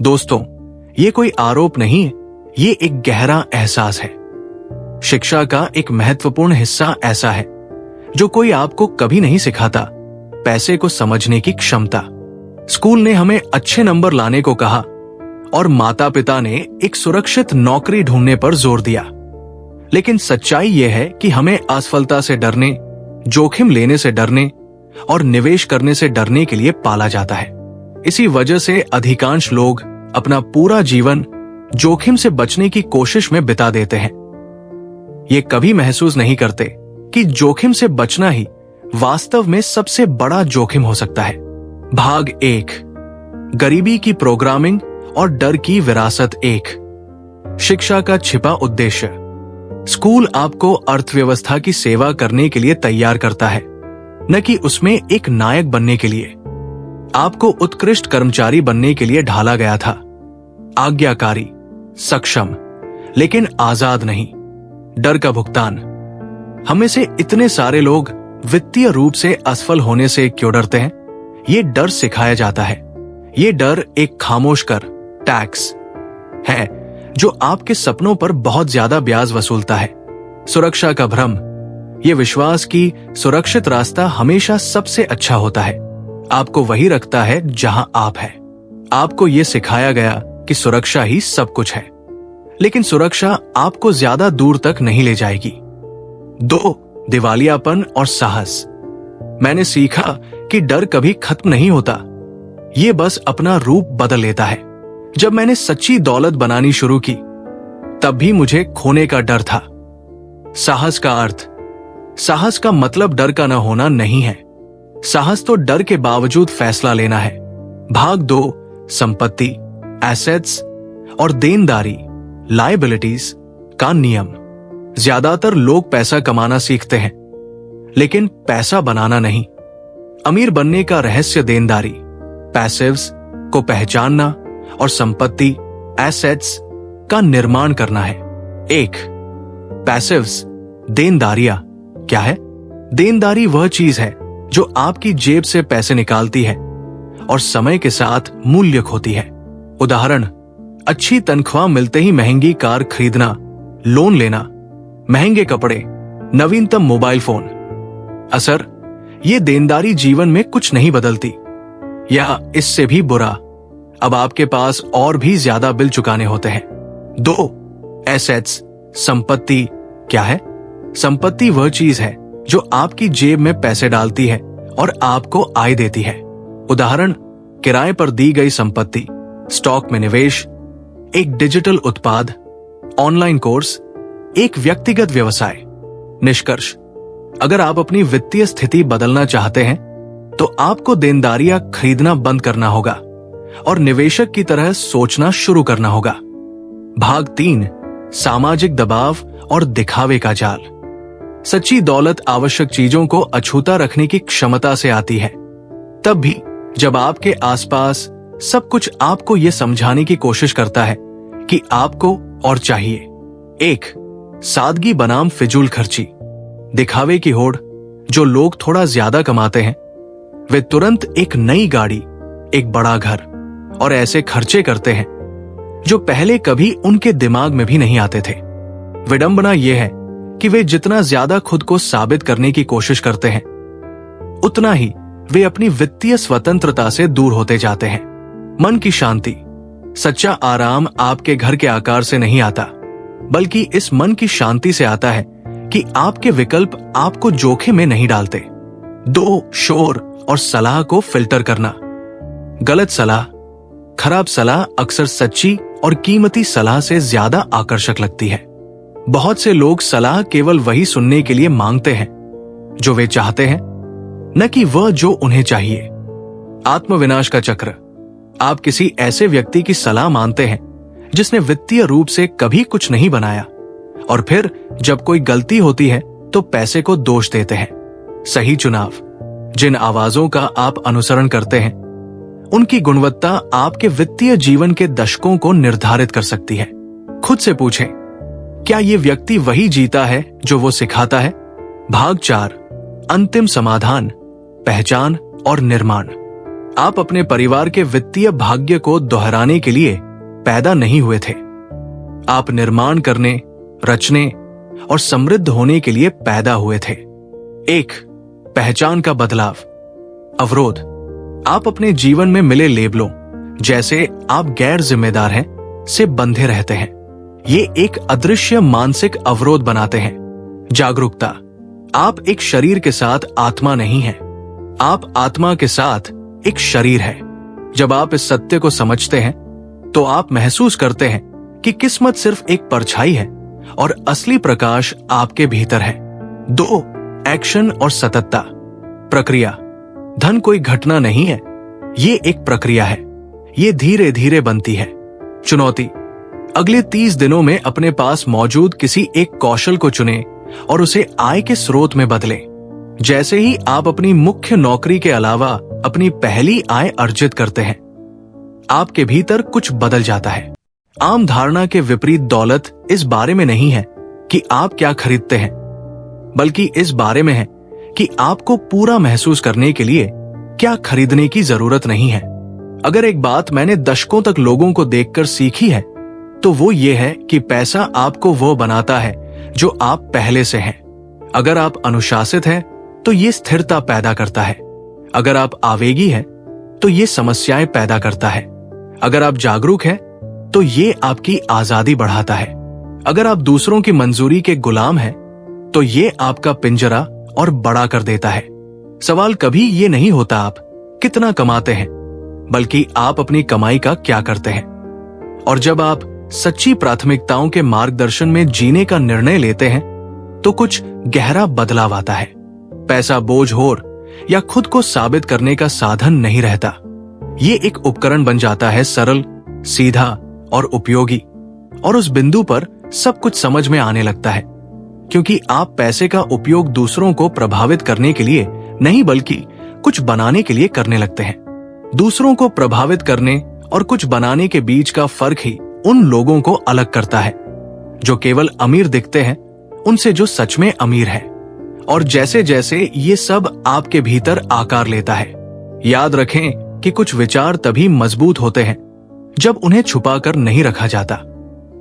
दोस्तों, ये कोई आरोप नहीं है, ये एक गहरा एहसास है। शिक्षा का एक महत्वपूर्ण हिस्सा ऐसा है जो कोई आपको कभी नहीं सिखाता, पैसे को समझने की क्षमता। स्कूल ने हमें अच्छे नंबर लाने को कहा और माता पिता ने एक सुरक्षित नौकरी ढूंढने पर जोर दिया। लेकिन सच्चाई यह है कि हमें असफलता से डरने, जोखिम लेने से डरने और निवेश करने से डरने के लिए पाला जाता है। इसी वजह से अधिकांश लोग अपना पूरा जीवन जोखिम से बचने की कोशिश में बिता देते हैं। ये कभी महसूस नहीं करते कि जोखिम से बचना ही वास्तव में सबसे बड़ा जोखिम हो सकता है। भाग 1, गरीबी की प्रोग्रामिंग और डर की विरासत 1। शिक्षा का छिपा उद्देश्य। स्कूल आपको अर्थव्यवस्था की सेवा करने के लिए तैयार करता है, न कि उसमें एक नायक बनने के लिए। आपको उत्कृष्ट कर्मचारी बनने के लिए ढाला गया था। आज्ञाकारी, सक्षम, लेकिन आजाद नहीं। डर का भुगतान। हमें से इतने सारे लोग वित्तीय रूप से असफल होने से क्यों डरते हैं? ये डर सिखाया जाता है। ये डर एक खामोश कर, टैक्स है जो आपके सपनों पर बहुत ज्यादा ब्याज वसूलता है। सुरक्षा का भ्रम। ये विश्वास कि सुरक्षित रास्ता हमेशा सबसे अच्छा होता है, आपको वही रखता है जहां आप हैं। आपको यह सिखाया गया कि सुरक्षा ही सब कुछ है, लेकिन सुरक्षा आपको ज्यादा दूर तक नहीं ले जाएगी। 2, दिवालियापन और साहस। मैंने सीखा कि डर कभी खत्म नहीं होता, ये बस अपना रूप बदल लेता है। जब मैंने सच्ची दौलत बनानी शुरू की, तब भी मुझे खोने का डर था। साहस का अर्थ। साहस का मतलब डर का न होना नहीं है। साहस तो डर के बावजूद फैसला लेना है। भाग 2, संपत्ति, एसेट्स और देनदारी, लायबिलिटीज का नियम। ज्यादातर लोग पैसा कमाना सीखते हैं, लेकिन पैसा बनाना नहीं। अमीर बनने का रहस्य देनदारी, पैसिव्स को पहचानना और संपत्ति, एसेट्स का निर्माण करना है। 1, पैसिव्स, देनदारियां क्या है? देनदारी वह चीज है जो आपकी जेब से पैसे निकालती है और समय के साथ मूल्य खोती है। उदाहरण, अच्छी तनख्वाह मिलते ही महंगी कार खरीदना, लोन लेना, महंगे कपड़े, नवीनतम मोबाइल फोन। असर, ये देनदारी जीवन में कुछ नहीं बदलती, या इससे भी बुरा, अब आपके पास और भी ज्यादा बिल चुकाने होते हैं। 2, एसेट्स, संपत्ति क्या है? संपत्ति वह चीज है जो आपकी जेब में पैसे डालती है और आपको आय देती है। उदाहरण, किराए पर दी गई संपत्ति, स्टॉक में निवेश, एक डिजिटल उत्पाद, ऑनलाइन कोर्स, एक व्यक्तिगत व्यवसाय। निष्कर्ष, अगर आप अपनी वित्तीय स्थिति बदलना चाहते हैं तो आपको देनदारियां खरीदना बंद करना होगा और निवेशक की तरह सोचना शुरू करना होगा। भाग 3, सामाजिक दबाव और दिखावे का जाल। सच्ची दौलत आवश्यक चीजों को अछूता रखने की क्षमता से आती है, तब भी जब आपके आसपास सब कुछ आपको यह समझाने की कोशिश करता है कि आपको और चाहिए। 1, सादगी बनाम फिजूल खर्ची। दिखावे की होड़। जो लोग थोड़ा ज्यादा कमाते हैं वे तुरंत एक नई गाड़ी, एक बड़ा घर और ऐसे खर्चे करते हैं जो पहले कभी उनके दिमाग में भी नहीं आते थे। विडंबना यह है कि वे जितना ज्यादा खुद को साबित करने की कोशिश करते हैं, उतना ही वे अपनी वित्तीय स्वतंत्रता से दूर होते जाते हैं। मन की शांति। सच्चा आराम आपके घर के आकार से नहीं आता, बल्कि इस मन की शांति से आता है कि आपके विकल्प आपको जोखिम में नहीं डालते। 2, शोर और सलाह को फिल्टर करना। गलत सलाह। खराब सलाह अक्सर सच्ची और कीमती सलाह से ज्यादा आकर्षक लगती है। बहुत से लोग सलाह केवल वही सुनने के लिए मांगते हैं जो वे चाहते हैं, न कि वह जो उन्हें चाहिए। आत्मविनाश का चक्र। आप किसी ऐसे व्यक्ति की सलाह मानते हैं जिसने वित्तीय रूप से कभी कुछ नहीं बनाया, और फिर जब कोई गलती होती है तो पैसे को दोष देते हैं। सही चुनाव। जिन आवाजों का आप अनुसरण करते हैं, उनकी गुणवत्ता आपके वित्तीय जीवन के दशकों को निर्धारित कर सकती है। खुद से पूछें, क्या ये व्यक्ति वही जीता है जो वो सिखाता है? भाग 4, अंतिम समाधान, पहचान और निर्माण। आप अपने परिवार के वित्तीय भाग्य को दोहराने के लिए पैदा नहीं हुए थे। आप निर्माण करने, रचने और समृद्ध होने के लिए पैदा हुए थे। 1. पहचान का बदलाव। अवरोध। आप अपने जीवन में मिले लेबलों, जैसे आप गैर जिम्मेदार हैं, से बंधे रहते हैं। ये एक अदृश्य मानसिक अवरोध बनाते हैं। जागरूकता। आप एक शरीर के साथ आत्मा नहीं हैं। आप आत्मा के साथ एक शरीर है। जब आप इस सत्य को समझते हैं तो आप महसूस करते हैं कि किस्मत सिर्फ एक परछाई है और असली प्रकाश आपके भीतर है। 2. एक्शन और सततता। प्रक्रिया। धन कोई घटना नहीं है, ये एक प्रक्रिया है। ये धीरे धीरे बनती है। चुनौती। अगले 30 दिनों में अपने पास मौजूद किसी एक कौशल को चुनें और उसे आय के स्रोत में बदलें। जैसे ही आप अपनी मुख्य नौकरी के अलावा अपनी पहली आय अर्जित करते हैं, आपके भीतर कुछ बदल जाता है। आम धारणा के विपरीत दौलत इस बारे में नहीं है कि आप क्या खरीदते हैं, बल्कि इस बारे में है कि आपको पूरा महसूस करने के लिए क्या खरीदने की जरूरत नहीं है। अगर एक बात मैंने दशकों तक लोगों को देखकर सीखी है तो वो ये है कि पैसा आपको वो बनाता है जो आप पहले से हैं। अगर आप अनुशासित हैं तो ये स्थिरता पैदा करता है। अगर आप आवेगी हैं तो ये समस्याएं पैदा करता है। अगर आप जागरूक हैं तो ये आपकी आजादी बढ़ाता है। अगर आप दूसरों की मंजूरी के गुलाम हैं तो ये आपका पिंजरा और बड़ा कर देता है। सवाल कभी ये नहीं होता आप कितना कमाते हैं, बल्कि आप अपनी कमाई का क्या करते हैं। और जब आप सच्ची प्राथमिकताओं के मार्गदर्शन में जीने का निर्णय लेते हैं तो कुछ गहरा बदलाव आता है। पैसा बोझ होर या खुद को साबित करने का साधन नहीं रहता। ये एक उपकरण बन जाता है, सरल, सीधा और उपयोगी। और उस बिंदु पर सब कुछ समझ में आने लगता है, क्योंकि आप पैसे का उपयोग दूसरों को प्रभावित करने के लिए नहीं, बल्कि कुछ बनाने के लिए करने लगते हैं। दूसरों को प्रभावित करने और कुछ बनाने के बीच का फर्क ही उन लोगों को अलग करता है जो केवल अमीर दिखते हैं उनसे जो सच में अमीर है। और जैसे जैसे ये सब आपके भीतर आकार लेता है, याद रखें कि कुछ विचार तभी मजबूत होते हैं जब उन्हें छुपाकर नहीं रखा जाता।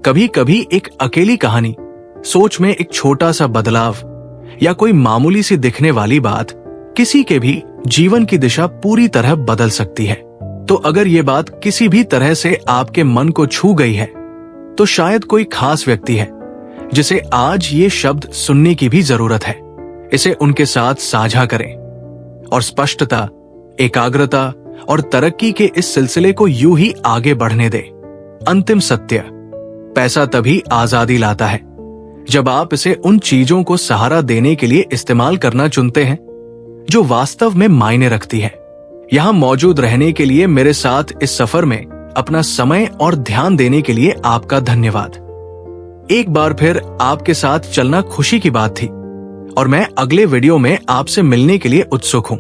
कभी कभी एक अकेली कहानी, सोच में एक छोटा सा बदलाव या कोई मामूली सी दिखने वाली बात किसी के भी जीवन की दिशा पूरी तरह बदल सकती है। तो अगर ये बात किसी भी तरह से आपके मन को छू गई है तो शायद कोई खास व्यक्ति है जिसे आज ये शब्द सुनने की भी जरूरत है। इसे उनके साथ साझा करें और स्पष्टता, एकाग्रता और तरक्की के इस सिलसिले को यूं ही आगे बढ़ने दें। अंतिम सत्य। पैसा तभी आजादी लाता है जब आप इसे उन चीजों को सहारा देने के लिए इस्तेमाल करना चुनते हैं जो वास्तव में मायने रखती है। यहां मौजूद रहने के लिए, मेरे साथ इस सफर में अपना समय और ध्यान देने के लिए आपका धन्यवाद। एक बार फिर आपके साथ चलना खुशी की बात थी और मैं अगले वीडियो में आपसे मिलने के लिए उत्सुक हूं।